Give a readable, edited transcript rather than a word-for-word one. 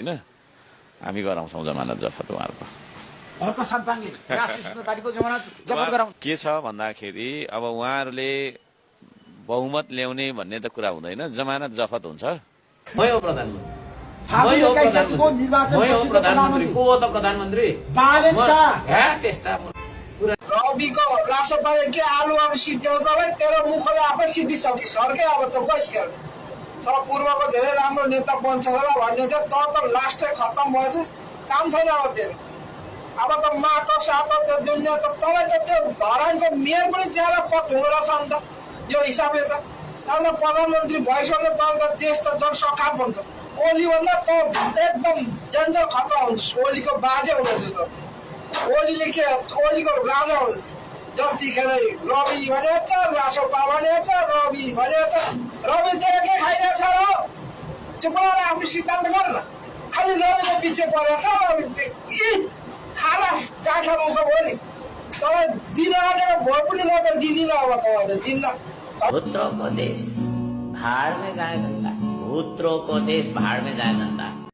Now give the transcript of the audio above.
होइन हामी गराउँछौँ जमानत जफत उहाँहरूको। के छ भन्दाखेरि अब उहाँहरूले बहुमत ल्याउने भन्ने त कुरा हुँदैन, जमानत जफत हुन्छ। मै हो प्रधानमन्त्री को हो त प्रधानमन्त्री त्यस्ता रविको रासोपाले के आलुवामा सिद्ध्याउ तलाई तेरो मुखले आफै सिद्धिसक्यो सर्के अब त बस खेल तर पूर्वको धेरै राम्रो नेता बन्छ होला भन्ने थियो त लास्टै खत्तम भएछ काम छैन अब तेरो अब त माटो साटो त्यो दुनियाँ त तँलाई त त्यो धरानको मेयर पनि ज्यादा पद हुँदो रहेछ नि त यो हिसाबले त अन्त प्रधानमन्त्री भइसक्यो त अन्त देश त झन् सखाप हुन्छ ओलीभन्दा त एकदम डेन्जर खतरा हुन्छ ओलीको बाजे हुनुहुन्छ त ओलीले के ओलीको राजा हुनुहुन्छ जतिखेर रवि भनेको छ रासोपा भनेको छ रवि भनेको छ रवि तेरो के खाइरहेको छ र चुप गरेर आफ्नो सिद्धान्त गर न खालि रविको पछि परेको छ रवि खाना काठा मुख भयो नि तपाईँ दिन आँटेर भोट पनि म त दिँदिनँ अब तपाईँले दिन्न भूत्रों को देश भाड़ में जाए जनता, भूत्रों को देश भाड़ में जाए जनता।